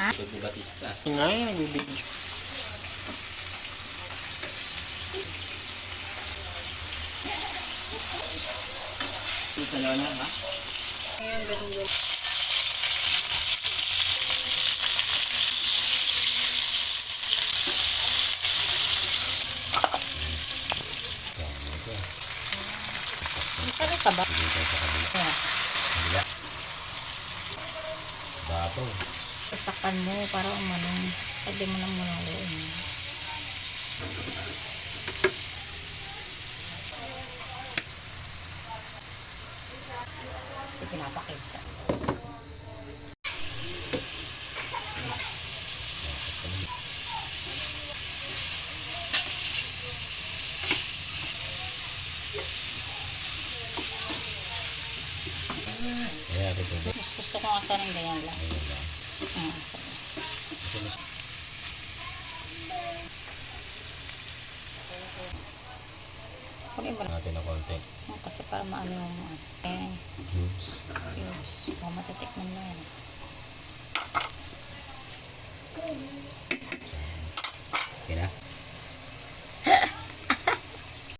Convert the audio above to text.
Ha? Pag Batista. Nga yan, nagbibidyo. Ito talaga na, ha? Ayan, ganun. Ano ka ba? Dito sa kabila. Ayan. Kabila. Bato. Tastakan mo para umanong. Pwede mo nang munaluin. Ito pinapakita. Ayan, ito. Mas gusto ko nga sana ganyan lang. Ayan lang. Kunin mo na. Natin na konti. Kasi para maano yung Cubes. cubes. Matitikman na yan.